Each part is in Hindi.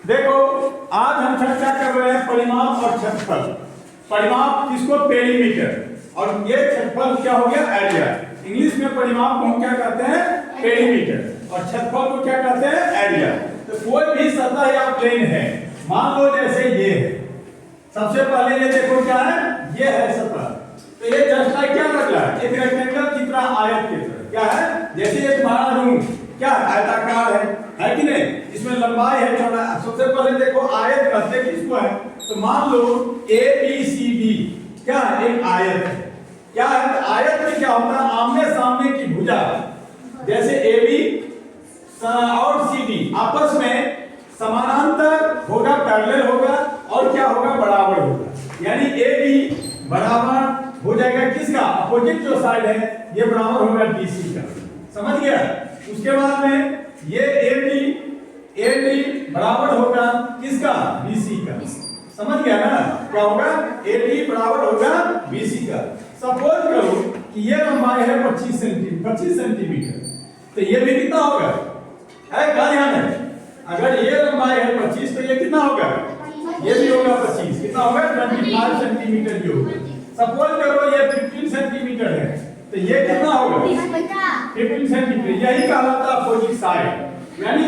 देखो आज हम चर्चा कर रहे हैं परिमाप और क्षेत्रफल। परिमाप किसको पेरीमीटर, और ये क्षेत्रफल क्या हो गया एरिया। इंग्लिश में परिमाप को हम क्या कहते हैं पेरीमीटर, और क्षेत्रफल को क्या कहते हैं एरिया। तो कोई भी सतह या प्लेन है, मान लो जैसे ये है, सबसे पहले ये देखो क्या है, ये है सतह। तो ये जस्ट लाइक क्या लग रहा है, एक रेक्टेंगल की तरह, आयत की तरह। क्या है, जैसे एक हमारा रूम क्या आयताकार है कि नहीं, इसमें लंबाई है चौड़ाई। सबसे पहले देखो आयत कहते किसको है, तो मान लो ए बी सी डी क्या है, एक आयत है। क्या है, आयत में क्या होता है, आमने सामने की भुजा, जैसे ए बी और सी डी आपस में समानांतर होगा, पैरेलल होगा, और क्या होगा, बराबर होगा। यानी ए बी बराबर हो जाएगा किसका, अपोजिट जो साइड है ये बराबर होगा बीसी का। समझ गया। उसके बाद में ये ए डी बराबर होगा किसका, बीसी का। समझ गया ना, क्या होगा, ए डी बराबर होगा बीसी का। सपोज करो कि ये लंबाई है 25 सेंटीमीटर, तो ये भी कितना होगा, है क्या ध्यान है, अगर ये लंबाई है 25 तो ये कितना होगा, ये भी होगा 25, कितना होगा 25 सेंटीमीटर भी होगा। सपोज करो ये 15 सेंटीमीटर है, तो ये कितना होगा 15 सेंटीमीटर। यही कहलाता है अपोजिट साइड, यानी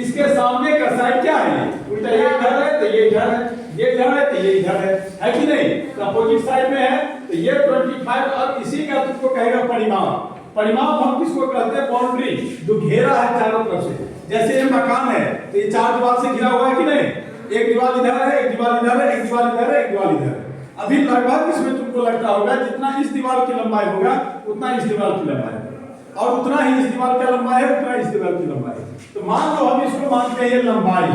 इसके सामने का साइड क्या है, उल्टा ये इधर है तो ये इधर है, ये इधर है तो ये इधर है कि नहीं। तो अपोजिट साइड में है तो ये 25। अब इसी का तुमको कहेगा परिमाप। परिमाप हम किसको कहते हैं, बाउंड्री, जो घेरा है चारों तरफ से। जैसे ये मकान है तो ये चार दीवार से घिरा हुआ है कि नहीं, एक दीवार इधर है, एक दीवार इधर है, एक दीवार इधर है, एक दीवार इधर है। अभी लगभग इसमें तुमको लगता होगा जितना इस दीवार की लंबाई होगा उतना इस दीवार की लंबाई है, और उतना ही इस दीवार का लंबाई है, उतना इस दीवार की लंबाई है। तो मान लो हम इसको मानते हैं ये लंबाई,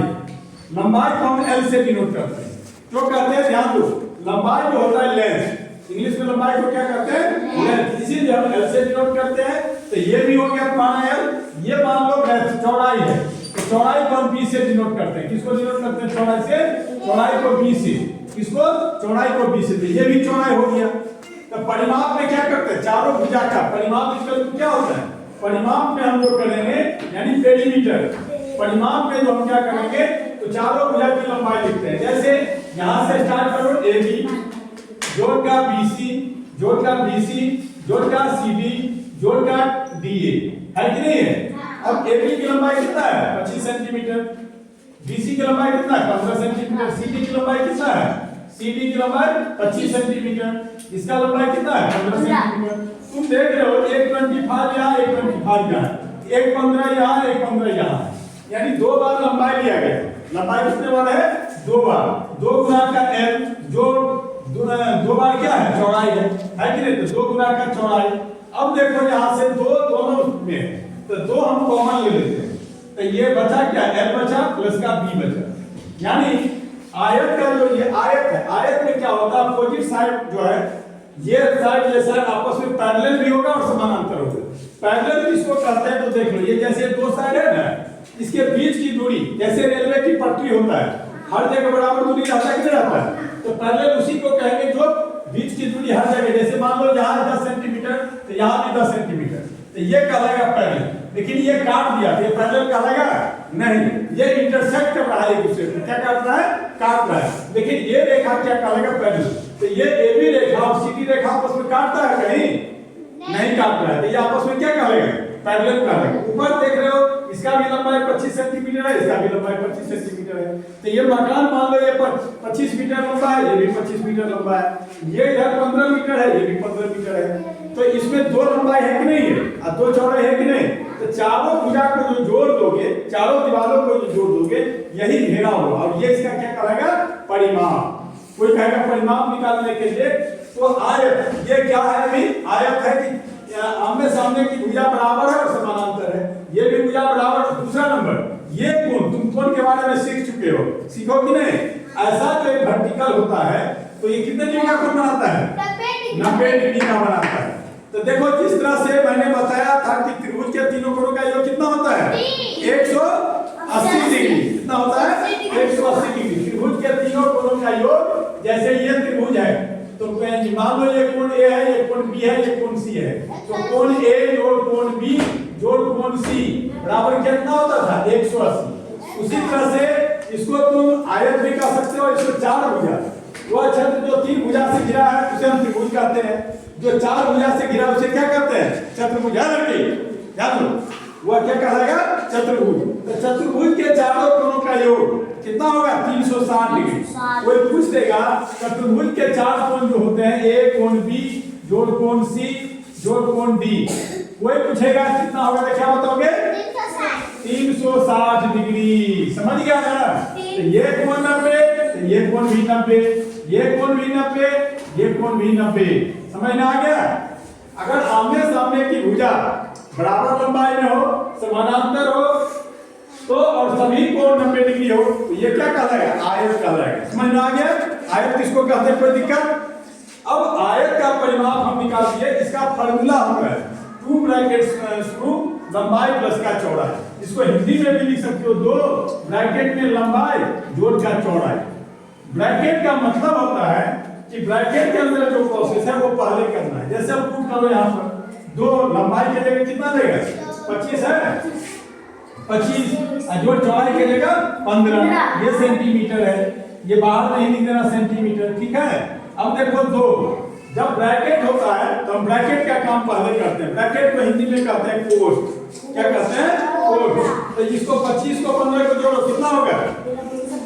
लंबाई को हम एल से डिनोट करते हैं। क्यों कहते हैं, ध्यान दो, लंबाई जो होता है लेंथ, इंग्लिश में लंबाई को क्या कहते हैं लेंथ, इसीलिए हम एल से डिनोट करते हैं। तो ये भी हो गया माना एल, ये मान लो लेंथ चौड़ाई है, तो चौड़ाई को हम बी से डिनोट करते हैं। किसको डिनोट करते हैं, चौड़ाई से, चौड़ाई को बी से, किसको, चौड़ाई को बी से। ये भी चौड़ाई हो गया। तो परिमाप में क्या करते हैं, चारों भुजा का परिमाप इसका क्या होता है, परिमाप में हम जो करेंगे यानी पेरीमीटर, परिमाप में जो हम क्या करेंगे तो चारों भुजा की लंबाई लिखते हैं। जैसे यहां से स्टार्ट करो ए बी जोड़ का बीसी, जोड़ का बीसी, जोड़ का सीडी, जोड़ का डीए, है कि नहीं है। अब ए बी की लंबाई कितना है 25 सेंटीमीटर, बीसी की लंबाई कितना है 15 सेंटीमीटर, सीडी की लंबाई कितना है, सीडी की लंबाई 25 सेंटीमीटर, इसका लंबाई कितना है 15 सेंटीमीटर। तुम देख रहे हो एक 25 यहाँ, एक 25 यहाँ, एक 15 यहाँ, एक 15 यहाँ, यानी दो बार लंबाई लिया गया। लंबाई कितने बार है, दो बार, दो गुना का एल, जो दो बार क्या है चौड़ाई है कि नहीं, तो दो गुना का चौड़ाई। अब देखो यहाँ से दो दोनों में, तो दो हम कॉमन ले लेते हैं, तो ये बचा क्या, एल बचा प्लस का बी बचा। यानी आयत का जो ये आयत है, आयत में क्या होता है, अपोजिट साइड जो है, ये साइड ये साइड आपस में पैरेलल भी होगा और समानांतर होगा। पैरेलल किसको कहते हैं, तो देख लो ये जैसे दो साइड है ना, इसके बीच की दूरी, जैसे रेलवे की पटरी होता है, हर जगह बराबर दूरी रहता है कि नहीं रहता है, तो पैरेलल उसी को कहेंगे जो बीच की दूरी हर जगह, जैसे मान लो यहाँ 10 सेंटीमीटर तो यहाँ भी 10 सेंटीमीटर, तो ये कहलाएगा पैरेलल। लेकिन ये काट दिया तो ये पैरेलल कहलाएगा नहीं, ये इंटरसेक्ट कर रहा है एक दूसरे को, क्या काट रहा है, काट रहा है। लेकिन ये रेखा क्या कहलाएगा पैरेलल। तो ये ए बी रेखा और सी डी रेखा आपस में काटता है कहीं नहीं काट रहा है, तो ये आपस में क्या कहलाएगा, पैरेलल कहलाएगा। ऊपर देख रहे हो इसका भी लंबाई 25 सेंटीमीटर है, इसका भी लंबाई 25 सेंटीमीटर है। तो ये मकान मान लो ये 25 मीटर लंबा है, ये भी 25 मीटर लंबा है, ये इधर 15 मीटर है, ये भी 15 मीटर है। तो इसमें दो लंबाई है कि नहीं है, और दो चौड़ाई है कि नहीं। तो चारों भुजा को जो जोड़ दोगे, चारों दीवारों को जो जोड़ दोगे, यही घेरा होगा, और ये इसका क्या कहलाएगा, परिमाप। कोई कहेगा परिमाप निकालने के लिए, तो आयत, ये क्या है अभी, आयत है कि आमने सामने की भुजा बराबर है और समानांतर है, ये भी भुजा बराबर। दूसरा नंबर ये कोण, तुम कोण के बारे में सीख चुके हो, सीखो कि नहीं। ऐसा जो एक वर्टिकल होता है तो ये कितने डिग्री का कोण बनाता है, 90 डिग्री का बनाता है। तो देखो जिस तरह से मैंने बताया था कि त्रिभुज के तीनों कोणों का योग कितना होता है 180 डिग्री, कितना होता है 180 डिग्री। त्रिभुज के तीनों कोणों का योग, जैसे ये त्रिभुज है तो मान लो ये कोण ए है, ये कोण बी है, ये कोण सी है, तो कोण ए जोड़ कोण बी जोड़ कोण सी बराबर कितना होता था 180। उसी तरह से इसको तुम आयत भी कह सकते हो, इसको चार भुजा। वह क्षेत्र जो तीन भुजा से घिरा है उसे हम त्रिभुज कहते हैं, जो चार भुजा से घिरा उसे क्या कहते हैं? चतुर्भुज। याद रखिए, याद लो, वह क्या कहलाएगा? चतुर्भुज। तो चतुर्भुज के चारों कोणों का योग कितना होगा? 360 डिग्री। कोई पूछ देगा चतुर्भुज के चार कोण जो होते हैं, ए कोण बी जोड़ कोण सी जोड़ कोण डी, कोई पूछेगा कितना होगा तो क्या बताओगे? 360 डिग्री। समझ गया ना? तो ये कोण 90, तो ये कोण भी 90, ये कोण भी 90, ये कोण भी 90। समझ में आ गया? अगर आमने सामने की भुजा बराबर लंबाई में हो, समानांतर हो, तो और सभी कोण 90 डिग्री हो, तो ये क्या कहलाएगा? आयत कहलाएगा। समझ में आ गया? आयत किसको कहते हैं? कोई दिक्कत? अब आयत का परिमाप हम निकाल दिए, इसका फार्मूला होगा 2 ब्रैकेट्स स्क्रू लंबाई प्लस का चौड़ाई। इसको हिंदी में भी लिख सकते हो, 2 ब्रैकेट में लंबाई जोड़ का चौड़ाई। ब्रैकेट का मतलब होता है कि ब्रैकेट के अंदर जो प्रोसेस है वो पहले करना है। जैसे हम प्रूव करो यहाँ पर 2 लंबाई के जगह कितना देगा? 25 है, 25 जोड़ चौड़ाई के जगह 15, ये सेंटीमीटर है, ये बाहर नहीं लिख देना सेंटीमीटर, ठीक है। अब देखो 2, जब ब्रैकेट होता है तो हम ब्रैकेट का काम पहले करते हैं। ब्रैकेट को हिंदी में कहते हैं कोष्ठ। क्या कहते हैं? कोष्ठ। तो इसको 25 को 15 को जोड़ो, कितना होगा?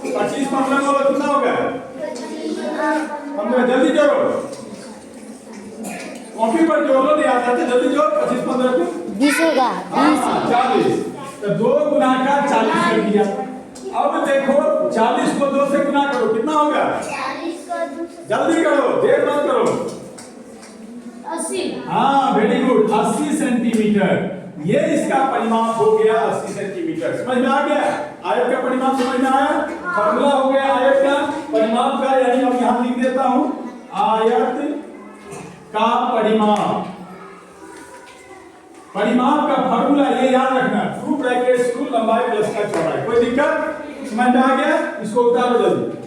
25 15 को कितना होगा? 15। जल्दी जोड़ो, कॉपी पर जोड़ो, नहीं आता है, जल्दी जोड़। 25 15 को 20 होगा। 40। तो 2 गुना का 40 कर दिया। अब देखो 40 को 2 से गुना करो, कितना होगा? जल्दी करो, देर मत करो। 80। हाँ, वेरी गुड, 80 सेंटीमीटर। ये इसका परिमाप हो गया 80 सेंटीमीटर। समझ में आ गया? आयत का परिमाप समझ में आया? फार्मूला हो गया आयत का परिमाप का, यानी अब यहां लिख देता हूं आयत का परिमाप। परिमाप का फार्मूला ये याद रखना, 2 ब्रैकेट स्क्रू लंबाई प्लस का चौड़ाई। कोई दिक्कत? समझ में आ गया? इसको उतारो जल्दी।